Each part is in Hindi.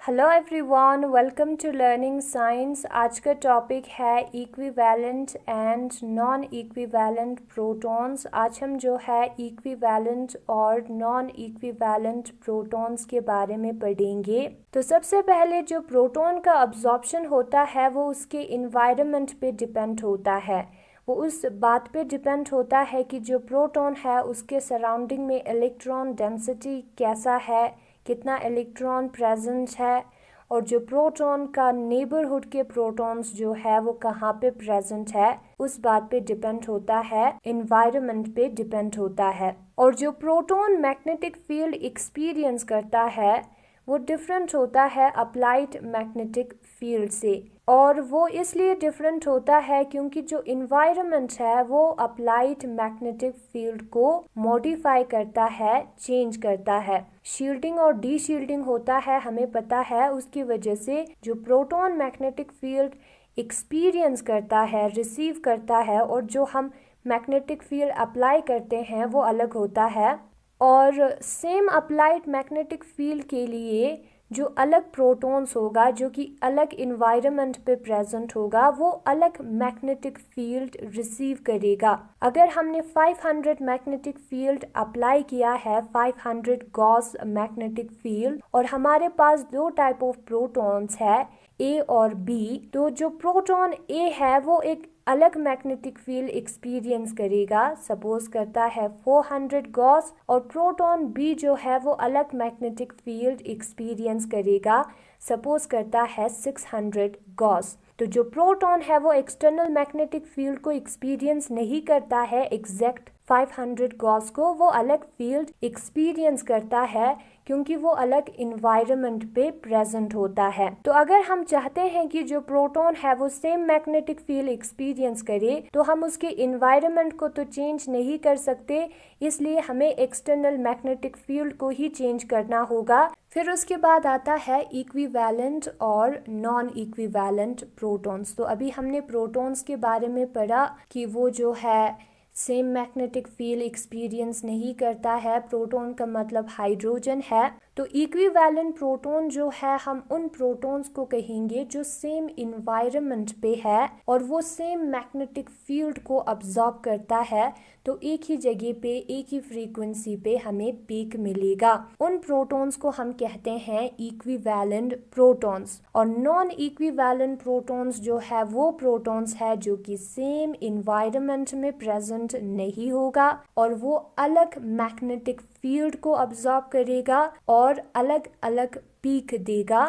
Hello everyone, welcome to learning science. आज का टॉपिक है equivalent and non equivalent protons. आज हम जो है इक्विवेलेंट और नॉन इक्विवेलेंट प्रोटॉन्स के बारे में पढ़ेंगे। तो सबसे पहले जो प्रोटॉन का अब्जॉर्प्शन होता है वो उसके इन्वायरमेंट पे डिपेंड होता है। वो उस बात पे डिपेंड होता है कि जो प्रोटॉन है उसके सराउंडिंग में इलेक्ट्रॉन डेंसिटी कैसा है, कितना इलेक्ट्रॉन प्रेजेंट है, और जो प्रोटॉन का नेबरहुड के प्रोटॉन्स जो है वो कहाँ पे प्रेजेंट है, उस बात पे डिपेंड होता है, इन्वायरमेंट पे डिपेंड होता है। और जो प्रोटॉन मैग्नेटिक फील्ड एक्सपीरियंस करता है वो डिफरेंट होता है अप्लाइड मैग्नेटिक फील्ड से। और वो इसलिए डिफरेंट होता है क्योंकि जो इन्वायरमेंट है वो अप्लाइड मैग्नेटिक फील्ड को मॉडिफाई करता है, चेंज करता है। शील्डिंग और डी शील्डिंग होता है, हमें पता है। उसकी वजह से जो प्रोटॉन मैग्नेटिक फील्ड एक्सपीरियंस करता है, रिसीव करता है, और जो हम मैग्नेटिक फील्ड अप्लाई करते हैं वो अलग होता है। और सेम अप्लाइड मैग्नेटिक फील्ड के लिए जो अलग प्रोटॉन्स होगा, जो कि अलग इन्वायरमेंट पे प्रेजेंट होगा, वो अलग मैग्नेटिक फील्ड रिसीव करेगा। अगर हमने 500 मैग्नेटिक फील्ड अप्लाई किया है, 500 गॉस मैग्नेटिक फील्ड, और हमारे पास दो टाइप ऑफ प्रोटॉन्स है, ए और बी, तो जो प्रोटॉन ए है वो एक अलग मैग्नेटिक फील्ड एक्सपीरियंस करेगा, सपोज करता है 400 गॉस, और प्रोटॉन बी जो है वो अलग मैग्नेटिक फील्ड एक्सपीरियंस करेगा, सपोज करता है 600 गॉस। तो जो प्रोटॉन है वो एक्सटर्नल मैग्नेटिक फील्ड को एक्सपीरियंस नहीं करता है एग्जैक्ट 500 गॉस को, वो अलग फील्ड एक्सपीरियंस करता है क्योंकि वो अलग इन्वायरमेंट पे प्रेजेंट होता है। तो अगर हम चाहते हैं कि जो प्रोटॉन है वो सेम मैग्नेटिक फील्ड एक्सपीरियंस करे, तो हम उसके इन्वायरमेंट को तो चेंज नहीं कर सकते, इसलिए हमें एक्सटर्नल मैग्नेटिक फील्ड को ही चेंज करना होगा। फिर उसके बाद आता है इक्विवेलेंट और नॉन इक्विवेलेंट प्रोटॉन्स। तो अभी हमने प्रोटॉन्स के बारे में पढ़ा कि वो जो है सेम मैग्नेटिक फील्ड एक्सपीरियंस नहीं करता है। प्रोटॉन का मतलब हाइड्रोजन है। तो इक्विवेलेंट प्रोटॉन जो है, हम उन प्रोटॉन्स को कहेंगे जो सेम इन्वायरमेंट पे है और वो सेम मैग्नेटिक फील्ड को अब्जॉर्ब करता है, तो एक ही जगह पे, एक ही फ्रीक्वेंसी पे हमें पीक मिलेगा। उन प्रोटॉन्स को हम कहते हैं इक्विवेलेंट प्रोटॉन्स। और नॉन इक्विवेलेंट प्रोटॉन्स जो है वो प्रोटॉन्स है जो कि सेम इन्वायरमेंट में प्रेजेंट नहीं होगा और वो अलग मैग्नेटिक फील्ड को अब्जॉर्ब करेगा और अलग अलग पीक देगा।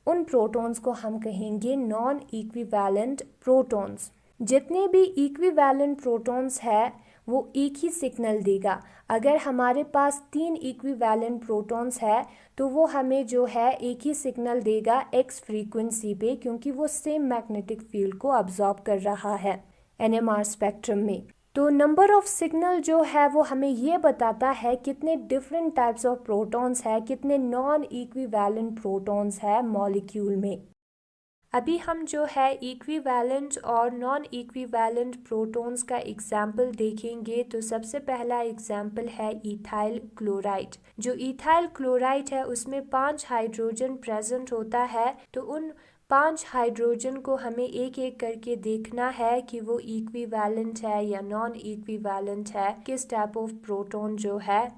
उन प्रोटॉन्स को हम कहेंगे नॉन इक्विवेलेंट प्रोटॉन्स। जितने भी इक्विवेलेंट प्रोटॉन्स है वो एक ही सिग्नल देगा। अगर हमारे पास 3 इक्विवेलेंट प्रोटॉन्स है तो वो हमें जो है एक ही सिग्नल देगा एक्स फ्रीक्वेंसी पे, क्योंकि वो सेम मैग्नेटिक फील्ड को अब्जॉर्ब कर रहा है एनएमआर स्पेक्ट्रम में। तो नंबर ऑफ सिग्नल जो है वो हमें ये बताता है कितने डिफरेंट टाइप्स ऑफ प्रोटॉन्स है, कितने नॉन इक्विवेलेंट प्रोटॉन्स है मॉलिक्यूल में। अभी हम जो है इक्विवेलेंट और नॉन इक्विवेलेंट प्रोटॉन्स का एग्जाम्पल देखेंगे। तो सबसे पहला एग्जाम्पल है इथाइल क्लोराइड। जो इथाइल क्लोराइड है उसमें 5 हाइड्रोजन प्रेजेंट होता है। तो उन 5 हाइड्रोजन को हमें एक एक करके देखना है कि वो इक्विवेलेंट है या नॉन इक्विवेलेंट है, किस टाइप ऑफ प्रोटॉन जो है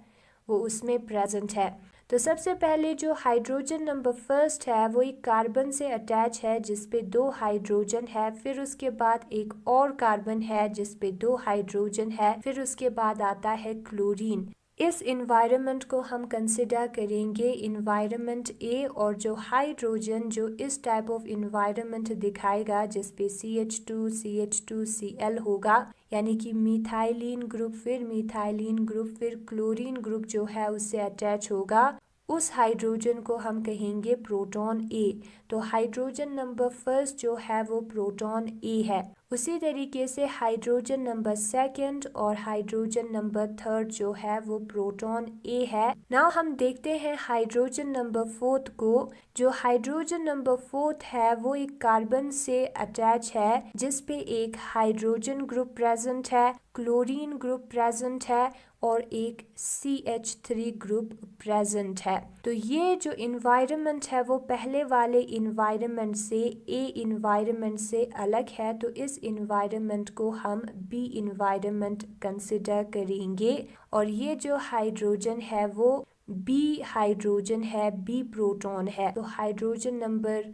वो उसमें प्रेजेंट है। तो सबसे पहले जो हाइड्रोजन नंबर फर्स्ट है वो एक कार्बन से अटैच है जिसपे 2 हाइड्रोजन है। फिर उसके बाद एक और कार्बन है जिसपे 2 हाइड्रोजन है। फिर उसके बाद आता है क्लोरीन। इस इन्वायरमेंट को हम कंसिडर करेंगे इन्वायरमेंट ए, और जो हाइड्रोजन जो इस टाइप ऑफ इन्वायरमेंट दिखाएगा जिसपे CH2 CH2Cl होगा, यानी कि मिथाइलिन ग्रुप, फिर मिथाइलिन ग्रुप, फिर क्लोरीन ग्रुप जो है उससे अटैच होगा, उस हाइड्रोजन को हम कहेंगे प्रोटॉन ए। तो हाइड्रोजन नंबर फर्स्ट जो है वो प्रोटॉन ए है। उसी तरीके से हाइड्रोजन नंबर सेकंड और हाइड्रोजन नंबर थर्ड जो है वो प्रोटॉन ए है। नाउ हम देखते हैं हाइड्रोजन नंबर फोर्थ को। जो हाइड्रोजन नंबर फोर्थ है वो एक कार्बन से अटैच है जिसपे एक हाइड्रोजन ग्रुप प्रेजेंट है, क्लोरीन ग्रुप प्रेजेंट है, और एक CH3 ग्रुप प्रेजेंट है। तो ये जो इन्वायरमेंट है वो पहले वाले इन्वायरमेंट से A इन्वायरमेंट से अलग है, तो इस इन्वायरमेंट को हम B इन्वायरमेंट कंसिडर करेंगे। और ये जो हाइड्रोजन है वो B हाइड्रोजन है, B प्रोटॉन है। तो हाइड्रोजन नंबर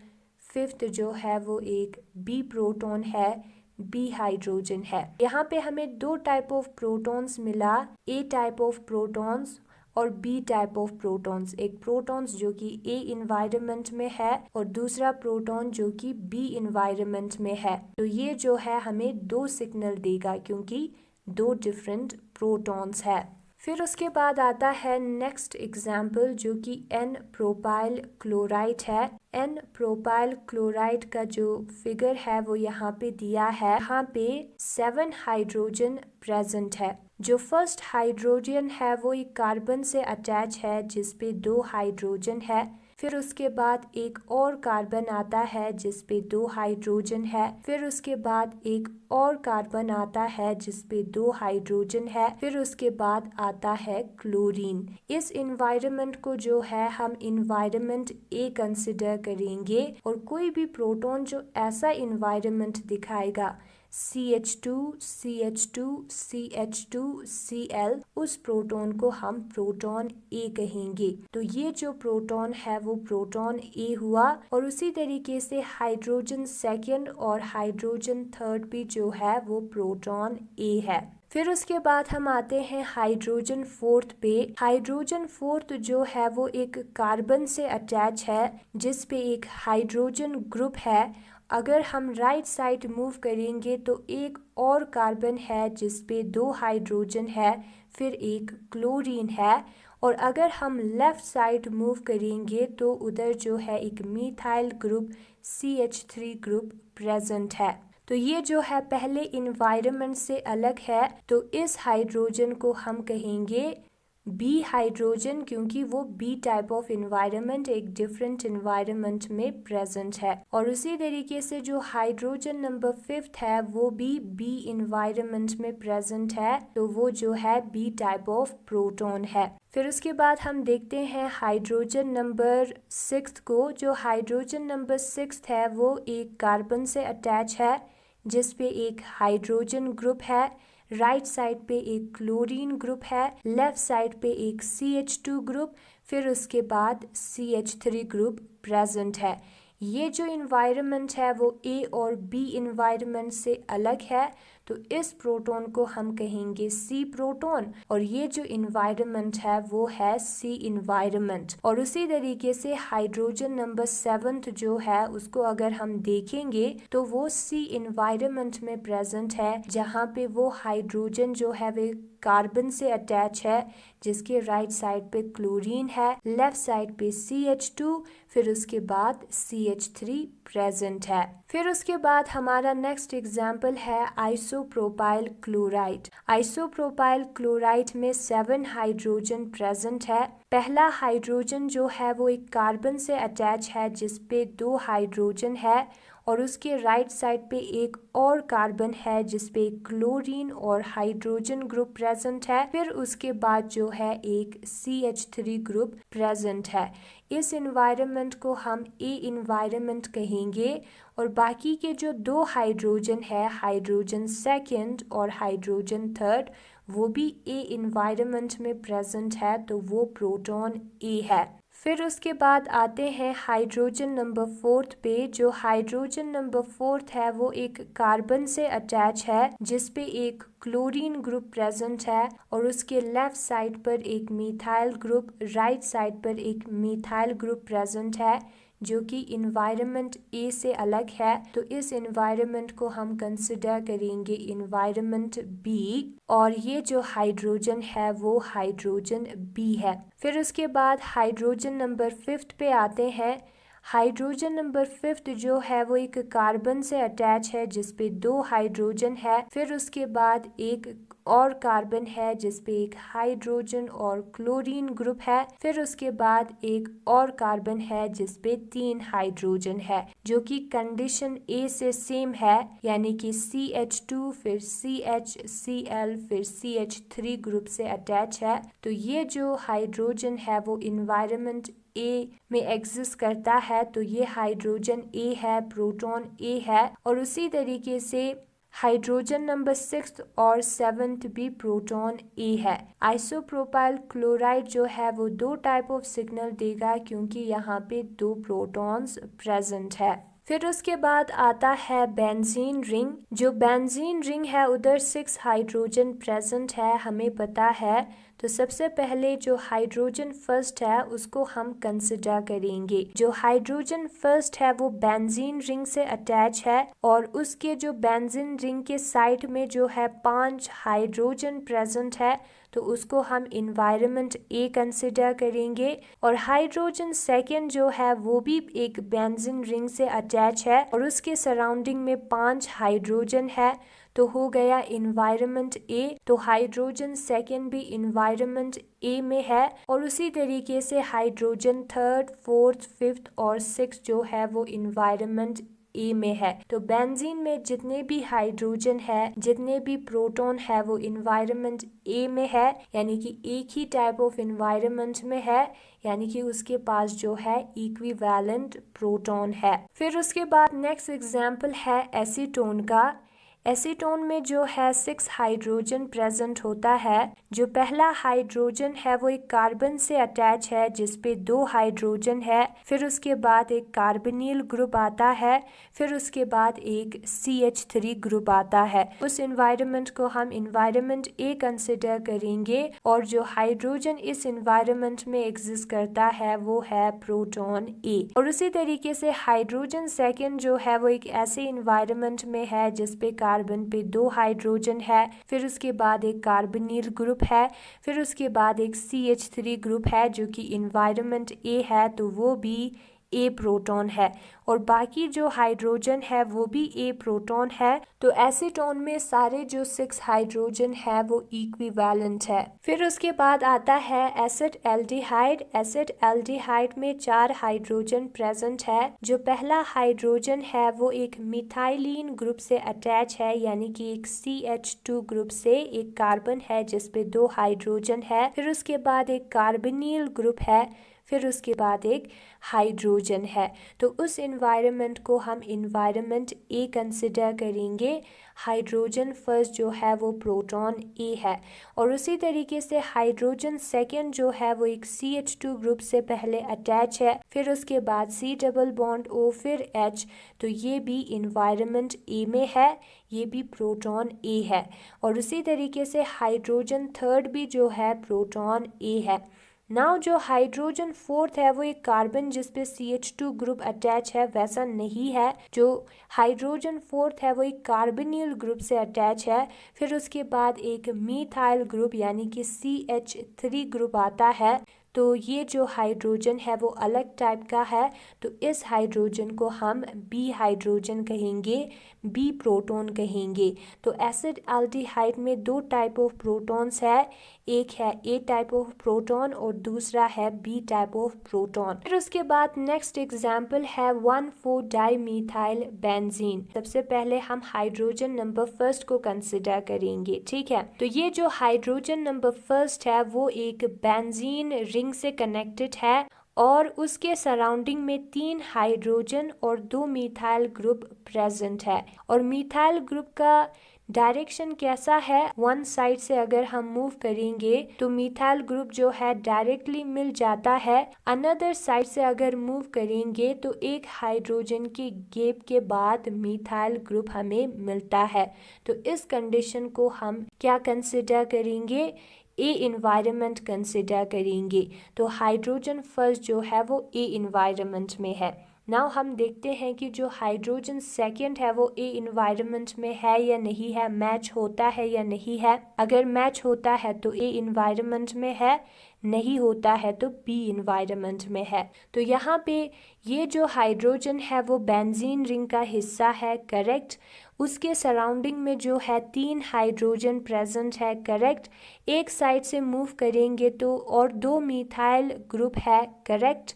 5 जो है वो एक B प्रोटॉन है, B हाइड्रोजन है। यहाँ पे हमें दो टाइप ऑफ प्रोटॉन्स मिला, A टाइप ऑफ प्रोटॉन्स और B टाइप ऑफ प्रोटॉन्स। एक प्रोटॉन्स जो कि A इन्वायरमेंट में है और दूसरा प्रोटॉन जो कि B इन्वायरमेंट में है। तो ये जो है हमें दो सिग्नल देगा क्योंकि दो डिफरेंट प्रोटॉन्स है। फिर उसके बाद आता है नेक्स्ट एग्जाम्पल जो कि N प्रोपाइल क्लोराइड है। N प्रोपाइल क्लोराइड का जो फिगर है वो यहाँ पे दिया है। यहाँ पे 7 हाइड्रोजन प्रेजेंट है। जो फर्स्ट हाइड्रोजन है वो एक कार्बन से अटैच है जिसपे 2 हाइड्रोजन है। फिर उसके बाद एक और कार्बन आता है जिसपे 2 हाइड्रोजन है। फिर उसके बाद एक और कार्बन आता है जिसपे 2 हाइड्रोजन है। फिर उसके बाद आता है क्लोरीन। इस इन्वायरमेंट को जो है हम इन्वायरमेंट A कंसिडर करेंगे और कोई भी प्रोटॉन जो ऐसा इन्वायरमेंट दिखाएगा CH2, CH2, CH2, Cl, उस प्रोटॉन को हम प्रोटॉन A कहेंगे। तो ये जो प्रोटॉन है वो प्रोटॉन A हुआ। और उसी तरीके से हाइड्रोजन सेकंड और हाइड्रोजन थर्ड भी जो है वो प्रोटॉन A है। फिर उसके बाद हम आते हैं हाइड्रोजन फोर्थ पे। हाइड्रोजन फोर्थ जो है वो एक कार्बन से अटैच है जिस पे एक हाइड्रोजन ग्रुप है। अगर हम राइट साइड मूव करेंगे तो एक और कार्बन है जिस पे 2 हाइड्रोजन है, फिर एक क्लोरीन है। और अगर हम लेफ्ट साइड मूव करेंगे तो उधर जो है एक methyl group CH3 group present है। तो ये जो है पहले इन्वायरमेंट से अलग है, तो इस हाइड्रोजन को हम कहेंगे B हाइड्रोजन क्योंकि वो B टाइप ऑफ इन्वायरमेंट एक डिफरेंट इन्वायरमेंट में प्रेजेंट है। और उसी तरीके से जो हाइड्रोजन नंबर 5 है वो भी B इन्वायरमेंट में प्रेजेंट है, तो वो जो है B टाइप ऑफ प्रोटॉन है। फिर उसके बाद हम देखते हैं हाइड्रोजन नंबर 6 को। जो हाइड्रोजन नंबर 6 है वो एक कार्बन से अटैच है जिस पे एक हाइड्रोजन ग्रुप है। राइट साइड पे एक क्लोरीन ग्रुप है, लेफ्ट साइड पे एक CH2 ग्रुप, फिर उसके बाद CH3 ग्रुप प्रेजेंट है। ये जो इन्वायरमेंट है वो A और B इन्वायरमेंट से अलग है, तो इस प्रोटॉन को हम कहेंगे C प्रोटॉन। और ये जो इन्वायरमेंट है वो है C इन्वायरमेंट। और उसी तरीके से हाइड्रोजन नंबर 7 जो है उसको अगर हम देखेंगे तो वो C इन्वायरमेंट में प्रेजेंट है, जहाँ पे वो हाइड्रोजन जो है वे कार्बन से अटैच है जिसके राइट साइड पे क्लोरीन है, लेफ्ट साइड पे CH2, फिर उसके बाद CH3 प्रेजेंट है। फिर उसके बाद हमारा नेक्स्ट एग्जाम्पल है आइसोप्रोपाइल क्लोराइड। आइसोप्रोपाइल क्लोराइड में 7 हाइड्रोजन प्रेजेंट है। पहला हाइड्रोजन जो है वो एक कार्बन से अटैच है जिसपे 2 हाइड्रोजन है और उसके राइट साइड पे एक और कार्बन है जिसपे क्लोरीन और हाइड्रोजन ग्रुप प्रेजेंट है। फिर उसके बाद जो है एक CH3 ग्रुप प्रेजेंट है। इस इन्वायरमेंट को हम A इन्वायरमेंट कहेंगे। और बाकी के जो 2 हाइड्रोजन है, हाइड्रोजन सेकंड और हाइड्रोजन थर्ड, वो भी A इन्वायरमेंट में प्रेजेंट है, तो वो प्रोटॉन A है। फिर उसके बाद आते हैं हाइड्रोजन नंबर 4 पे। जो हाइड्रोजन नंबर 4 है वो एक कार्बन से अटैच है जिसपे एक क्लोरीन ग्रुप प्रेजेंट है और उसके लेफ्ट साइड पर एक मीथाइल ग्रुप, राइट साइड पर एक मीथाइल ग्रुप प्रेजेंट है जो कि इन्वायरमेंट A से अलग है, तो इस इन्वायरमेंट को हम कंसिडर करेंगे इन्वायरमेंट B। और ये जो हाइड्रोजन है वो हाइड्रोजन B है। फिर उसके बाद हाइड्रोजन नंबर 5 पे आते हैं। हाइड्रोजन नंबर 5 जो है वो एक कार्बन से अटैच है जिस पे 2 हाइड्रोजन है। फिर उसके बाद एक और कार्बन है जिस पे एक हाइड्रोजन और क्लोरीन ग्रुप है। फिर उसके बाद एक और कार्बन है जिस पे 3 हाइड्रोजन है, जो कि कंडीशन ए से सेम है, यानी कि CH2 फिर CHCl फिर CH3 ग्रुप से अटैच है। तो ये जो हाइड्रोजन है वो इन्वायरमेंट ए में एग्जिस्ट करता है, तो ये हाइड्रोजन ए है, प्रोटॉन ए है। और उसी तरीके से हाइड्रोजन नंबर 6 और 7 भी प्रोटॉन ए है। आइसोप्रोपाइल क्लोराइड जो है वो 2 टाइप ऑफ सिग्नल देगा क्योंकि यहाँ पे 2 प्रोटॉन्स प्रेजेंट है। फिर उसके बाद आता है बेंजीन रिंग। जो बेंजीन रिंग है उधर 6 हाइड्रोजन प्रेजेंट है, हमें पता है। तो सबसे पहले जो हाइड्रोजन फर्स्ट है उसको हम कंसिडर करेंगे। जो हाइड्रोजन फर्स्ट है वो बेंजीन रिंग से अटैच है और उसके जो बेंजीन रिंग के साइड में जो है 5 हाइड्रोजन प्रेजेंट है, तो उसको हम इन्वायरमेंट ए कंसिडर करेंगे। और हाइड्रोजन सेकेंड जो है वो भी एक बेंजीन रिंग से अटैच है और उसके सराउंडिंग में 5 हाइड्रोजन है, तो हो गया इन्वायरमेंट ए। तो हाइड्रोजन सेकेंड भी इन्वायरमेंट ए में है। और उसी तरीके से हाइड्रोजन थर्ड, फोर्थ, फिफ्थ और सिक्स जो है वो इन्वायरमेंट ए में है। तो बेंजीन में जितने भी हाइड्रोजन है, जितने भी प्रोटॉन है वो इन्वायरमेंट ए में है, यानी कि एक ही टाइप ऑफ इन्वायरमेंट में है, यानी कि उसके पास जो है इक्विवेलेंट प्रोटॉन है। फिर उसके बाद नेक्स्ट एग्जाम्पल है एसीटोन का। एसीटोन में जो है 6 हाइड्रोजन प्रेजेंट होता है। जो पहला हाइड्रोजन है वो एक कार्बन से अटैच है जिस पे 2 हाइड्रोजन है। फिर उसके बाद एक कार्बोनिल ग्रुप आता है। फिर उसके बाद एक CH3 ग्रुप आता है। उस इन्वायरमेंट को हम इन्वायरमेंट ए कंसिडर करेंगे और जो हाइड्रोजन इस इन्वायरमेंट में एग्जिस्ट करता है वो है प्रोटॉन ए। और उसी तरीके से हाइड्रोजन सेकेंड जो है वो एक ऐसे इन्वायरमेंट में है जिस पे कार्बन पे 2 हाइड्रोजन है। फिर उसके बाद एक कार्बोनिल ग्रुप है। फिर उसके बाद एक CH3 ग्रुप है जो कि इन्वायरमेंट ए है, तो वो भी ए प्रोटॉन है। और बाकी जो हाइड्रोजन है वो भी ए प्रोटॉन है। तो एसीटोन में सारे जो 6 हाइड्रोजन है वो इक्विवेलेंट है। फिर उसके बाद आता है एसिड एल्डिहाइड। एसिड एल्डिहाइड में 4 हाइड्रोजन प्रेजेंट है। जो पहला हाइड्रोजन है वो एक मिथाइलिन ग्रुप से अटैच है, यानी कि एक CH2 ग्रुप से एक कार्बन है जिस पे 2 हाइड्रोजन है। फिर उसके बाद एक कार्बोनिल ग्रुप है। फिर उसके बाद एक हाइड्रोजन है। तो उस इन्वायरमेंट को हम इन्वायरमेंट ए कंसिडर करेंगे। हाइड्रोजन फर्स्ट जो है वो प्रोटॉन ए है। और उसी तरीके से हाइड्रोजन सेकेंड जो है वो एक CH2 ग्रुप से पहले अटैच है। फिर उसके बाद C डबल बॉन्ड O फिर H, तो ये भी इन्वायरमेंट ए में है, ये भी प्रोटॉन ए है। और उसी तरीके से हाइड्रोजन थर्ड भी जो है प्रोटॉन ए है। नाउ जो हाइड्रोजन फोर्थ है वो एक कार्बन जिस पे CH2 ग्रुप अटैच है वैसा नहीं है। जो हाइड्रोजन फोर्थ है वो एक कार्बोनिल ग्रुप से अटैच है। फिर उसके बाद एक मीथाइल ग्रुप यानी कि CH3 ग्रुप आता है। तो ये जो हाइड्रोजन है वो अलग टाइप का है, तो इस हाइड्रोजन को हम बी हाइड्रोजन कहेंगे, बी प्रोटॉन कहेंगे। तो एसिड एल्डिहाइड में 2 टाइप ऑफ प्रोटॉन्स है, एक है ए टाइप ऑफ प्रोटॉन और दूसरा है बी टाइप ऑफ प्रोटॉन। फिर उसके बाद नेक्स्ट एग्जाम्पल है 1,4-डाइमीथाइल बेंजीन। सबसे पहले हम हाइड्रोजन नंबर फर्स्ट को कंसिडर करेंगे, ठीक है। तो ये जो हाइड्रोजन नंबर फर्स्ट है वो एक बेंजीन रिंग से कनेक्टेड है और उसके सराउंडिंग में 3 हाइड्रोजन और 2 मीथाइल ग्रुप प्रेजेंट है। और मीथाइल ग्रुप का डायरेक्शन कैसा है, वन साइड से अगर हम मूव करेंगे तो मीथाइल ग्रुप जो है डायरेक्टली मिल जाता है। अनदर साइड से अगर मूव करेंगे तो एक हाइड्रोजन के गैप के बाद मीथाइल ग्रुप हमें मिलता है। तो इस कंडीशन को हम क्या कंसिडर करेंगे, ए इन्वायरमेंट कंसिडर करेंगे। तो हाइड्रोजन फर्स्ट जो है वो ए इन्वायरमेंट में है। नाउ हम देखते हैं कि जो हाइड्रोजन सेकेंड है वो ए इन्वायरमेंट में है या नहीं है, मैच होता है या नहीं है। अगर मैच होता है तो ए इन्वायरमेंट में है, नहीं होता है तो बी इन्वायरमेंट में है। तो यहाँ पे ये जो हाइड्रोजन है वो बेंजीन रिंग का हिस्सा है, करेक्ट। उसके सराउंडिंग में जो है 3 हाइड्रोजन प्रेजेंट है, करेक्ट। एक साइड से मूव करेंगे तो और 2 मिथाइल ग्रुप है, करेक्ट।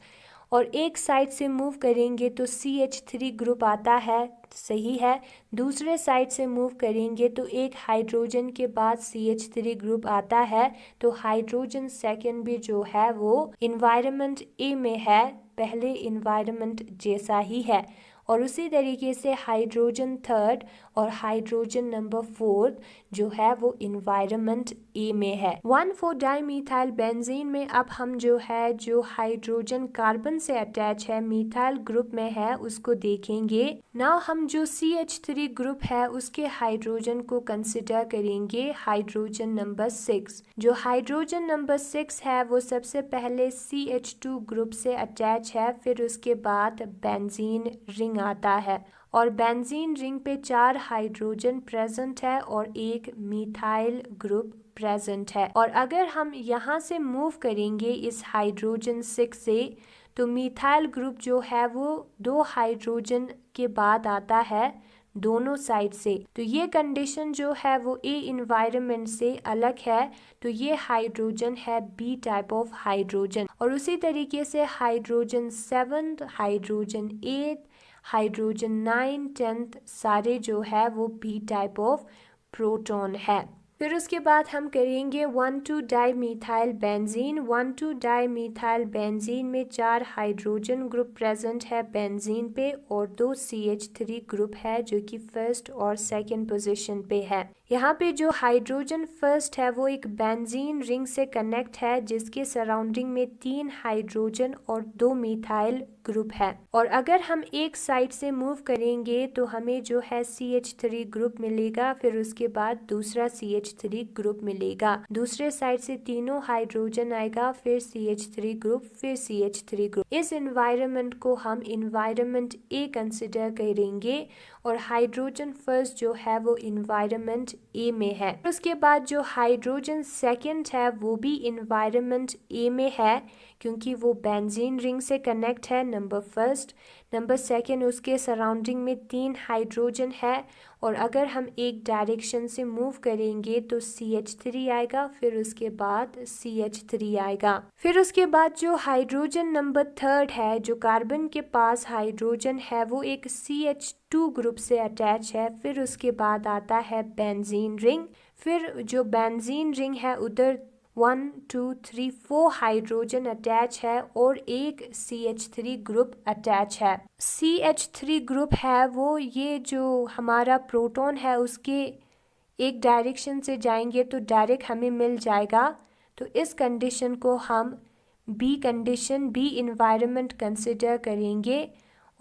और एक साइड से मूव करेंगे तो CH3 ग्रुप आता है, सही है। दूसरे साइड से मूव करेंगे तो एक हाइड्रोजन के बाद CH3 ग्रुप आता है। तो हाइड्रोजन सेकेंड भी जो है वो इन्वायरमेंट ए में है, पहले इन्वायरमेंट जैसा ही है। और उसी तरीके से हाइड्रोजन थर्ड और हाइड्रोजन नंबर 4 जो है वो इन्वायरमेंट ए में है। 1,4-डाइमीथाइल बेंजीन में अब हम जो है जो हाइड्रोजन कार्बन से अटैच है, मिथाइल ग्रुप में है, उसको देखेंगे। नाउ हम जो CH3 ग्रुप है उसके हाइड्रोजन को कंसिडर करेंगे, हाइड्रोजन नंबर 6। जो हाइड्रोजन नंबर 6 है वो सबसे पहले CH2 ग्रुप से अटैच है, फिर उसके बाद बेंजीन रिंग आता है। और बेंजीन रिंग पे 4 हाइड्रोजन प्रेजेंट है और एक मिथाइल ग्रुप प्रेजेंट है। और अगर हम यहाँ से मूव करेंगे इस हाइड्रोजन 6 से तो मिथाइल ग्रुप जो है वो 2 हाइड्रोजन के बाद आता है दोनों साइड से। तो ये कंडीशन जो है वो ए इन्वायरमेंट से अलग है, तो ये हाइड्रोजन है बी टाइप ऑफ हाइड्रोजन। और उसी तरीके से हाइड्रोजन 7, हाइड्रोजन 8, हाइड्रोजन 9, 10 सारे जो है वो बी टाइप ऑफ प्रोटॉन है। फिर उसके बाद हम करेंगे 1,2-डाइमीथाइल बेंजीन। 1,2-डाइमीथाइल बेंजीन में 4 हाइड्रोजन ग्रुप प्रेजेंट है बेंजीन पे और 2 CH3 ग्रुप है जो कि फर्स्ट और सेकंड पोजीशन पे है। यहाँ पे जो हाइड्रोजन फर्स्ट है वो एक बेंजीन रिंग से कनेक्ट है जिसके सराउंडिंग में 3 हाइड्रोजन और 2 मिथाइल ग्रुप है। और अगर हम एक साइड से मूव करेंगे तो हमें जो है CH3 ग्रुप मिलेगा, फिर उसके बाद दूसरा CH3 ग्रुप मिलेगा। दूसरे साइड से तीनों हाइड्रोजन आएगा, फिर CH3 ग्रुप, फिर CH3 ग्रुप। इस एनवायरनमेंट को हम एनवायरनमेंट ए कंसिडर करेंगे और हाइड्रोजन फर्स्ट जो है वो एनवायरनमेंट ए में है। उसके बाद जो हाइड्रोजन सेकंड है वो भी एनवायरनमेंट ए में है क्योंकि वो बेंजीन रिंग से कनेक्ट है, नंबर फर्स्ट। नंबर सेकंड उसके सराउंडिंग में 3 हाइड्रोजन है और अगर हम एक डायरेक्शन से मूव करेंगे तो CH3 आएगा, फिर उसके बाद CH3 आएगा। फिर उसके बाद जो हाइड्रोजन नंबर थर्ड है, जो कार्बन के पास हाइड्रोजन है वो एक CH2 ग्रुप से अटैच है, फिर उसके बाद आता है बेंजीन रिंग। फिर जो बेंजीन रिंग है उधर 1, 2, 3, 4 हाइड्रोजन अटैच है और एक CH3 ग्रुप अटैच है। CH3 ग्रुप है वो ये जो हमारा प्रोटॉन है उसके एक डायरेक्शन से जाएंगे तो डायरेक्ट हमें मिल जाएगा। तो इस कंडीशन को हम B condition, B environment consider करेंगे।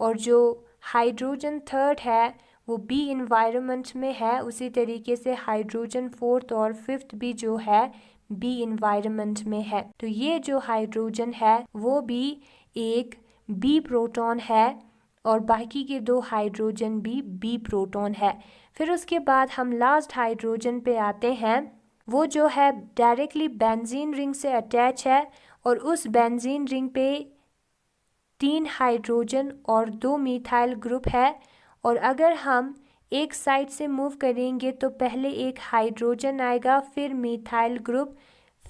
और जो हाइड्रोजन थर्ड है वो बी इन्वायरमेंट में है, उसी तरीके से हाइड्रोजन फोर्थ और फिफ्थ भी जो है बी इन्वायरमेंट में है। तो ये जो हाइड्रोजन है वो भी एक बी प्रोटॉन है और बाकी के 2 हाइड्रोजन भी बी प्रोटॉन है। फिर उसके बाद हम लास्ट हाइड्रोजन पे आते हैं, वो जो है डायरेक्टली बेंजीन रिंग से अटैच है और उस बेंजीन रिंग पे 3 हाइड्रोजन और 2 मिथाइल ग्रुप है। और अगर हम एक साइड से मूव करेंगे तो पहले एक हाइड्रोजन आएगा, फिर मिथाइल ग्रुप,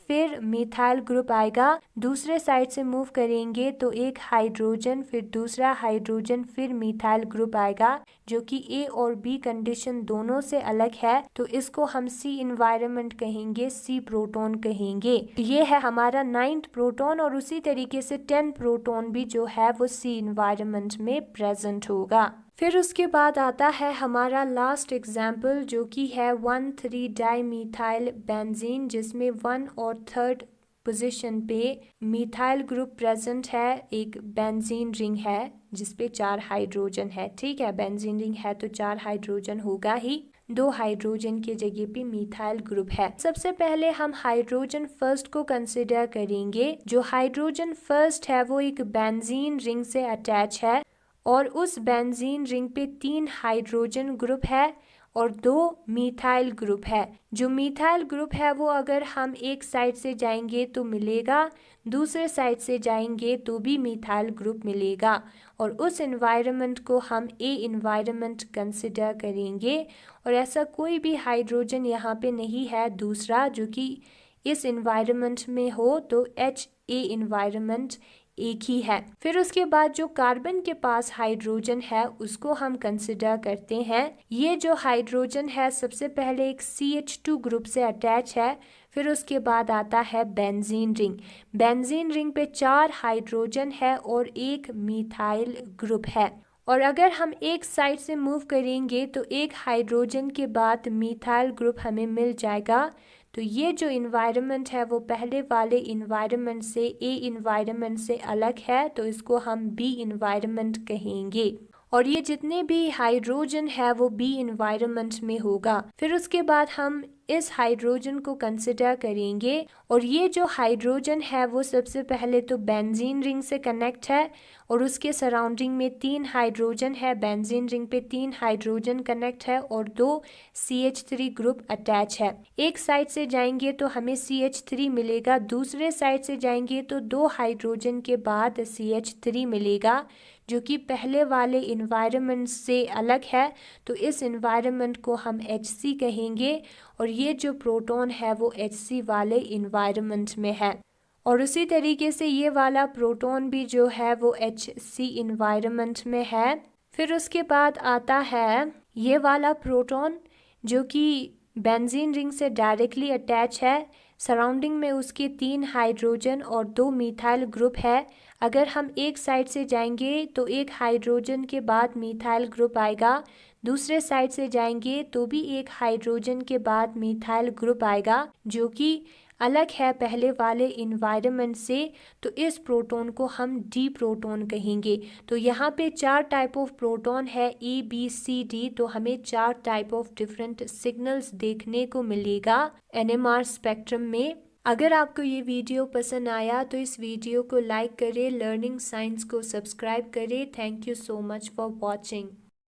फिर मिथाइल ग्रुप आएगा। दूसरे साइड से मूव करेंगे तो एक हाइड्रोजन, फिर दूसरा हाइड्रोजन, फिर मिथाइल ग्रुप आएगा जो कि ए और बी कंडीशन दोनों से अलग है। तो इसको हम सी इन्वायरमेंट कहेंगे, सी प्रोटॉन कहेंगे। ये है हमारा 9th प्रोटॉन और उसी तरीके से 10 प्रोटॉन भी जो है वो सी इन्वायरमेंट में प्रेजेंट होगा। फिर उसके बाद आता है हमारा लास्ट एग्जाम्पल जो कि है 1,3-डाइमीथाइल बेंजीन जिसमें 1 और 3rd पोजीशन पे मिथाइल ग्रुप प्रेजेंट है। एक बेंजीन रिंग है जिसपे 4 हाइड्रोजन है, ठीक है। बेंजीन रिंग है तो 4 हाइड्रोजन होगा ही, 2 हाइड्रोजन की जगह पे मिथाइल ग्रुप है। सबसे पहले हम हाइड्रोजन फर्स्ट को कंसिडर करेंगे। जो हाइड्रोजन फर्स्ट है वो एक बेंजीन रिंग से अटैच है और उस बेंजीन रिंग पे 3 हाइड्रोजन ग्रुप है और 2 मीथाइल ग्रुप है। जो मीथाइल ग्रुप है वो अगर हम एक साइड से जाएंगे तो मिलेगा, दूसरे साइड से जाएंगे तो भी मीथाइल ग्रुप मिलेगा और उस एनवायरनमेंट को हम ए एनवायरनमेंट कंसिडर करेंगे। और ऐसा कोई भी हाइड्रोजन यहाँ पे नहीं है दूसरा जो कि इस एनवायरनमेंट में हो, तो एच ए एनवायरनमेंट एक ही है। फिर उसके बाद जो कार्बन के पास हाइड्रोजन है उसको हम कंसिडर करते हैं। ये जो हाइड्रोजन है सबसे पहले एक CH2 ग्रुप से अटैच है, फिर उसके बाद आता है बेंजीन रिंग। बेंजीन रिंग पे 4 हाइड्रोजन है और एक मीथाइल ग्रुप है। और अगर हम एक साइड से मूव करेंगे तो एक हाइड्रोजन के बाद मीथाइल ग्रुप हमें मिल जाएगा। तो ये जो इन्वायरमेंट है वो पहले वाले इन्वायरमेंट से, ए इन्वायरमेंट से अलग है, तो इसको हम बी इन्वायरमेंट कहेंगे। और ये जितने भी हाइड्रोजन है वो बी इन्वायरमेंट में होगा। फिर उसके बाद हम इस हाइड्रोजन को कंसिडर करेंगे और ये जो हाइड्रोजन है वो सबसे पहले तो बेंजीन रिंग से कनेक्ट है और उसके सराउंडिंग में 3 हाइड्रोजन है। बेंजीन रिंग पे 3 हाइड्रोजन कनेक्ट है और 2 CH3 ग्रुप अटैच है। एक साइड से जाएंगे तो हमें CH3 मिलेगा, दूसरे साइड से जाएंगे तो 2 हाइड्रोजन के बाद CH3 मिलेगा जो कि पहले वाले इन्वायरमेंट से अलग है, तो इस इन्वायरमेंट को हम Hc कहेंगे और ये जो प्रोटॉन है वो Hc वाले इन्वायरमेंट में है। और उसी तरीके से ये वाला प्रोटॉन भी जो है वो Hc इन्वायरमेंट में है। फिर उसके बाद आता है ये वाला प्रोटॉन जो कि बेंजीन रिंग से डायरेक्टली अटैच है। सराउंडिंग में उसके 3 हाइड्रोजन और 2 मीथाइल ग्रुप है। अगर हम एक साइड से जाएंगे तो एक हाइड्रोजन के बाद मीथाइल ग्रुप आएगा, दूसरे साइड से जाएंगे तो भी एक हाइड्रोजन के बाद मीथाइल ग्रुप आएगा जो कि अलग है पहले वाले इन्वायरमेंट से, तो इस प्रोटॉन को हम डी प्रोटॉन कहेंगे। तो यहाँ पे 4 टाइप ऑफ प्रोटॉन है ABCD, तो हमें 4 टाइप ऑफ डिफरेंट सिग्नल्स देखने को मिलेगा NMR स्पेक्ट्रम में। अगर आपको ये वीडियो पसंद आया तो इस वीडियो को लाइक करें, लर्निंग साइंस को सब्सक्राइब करें। Thank you so much for watching.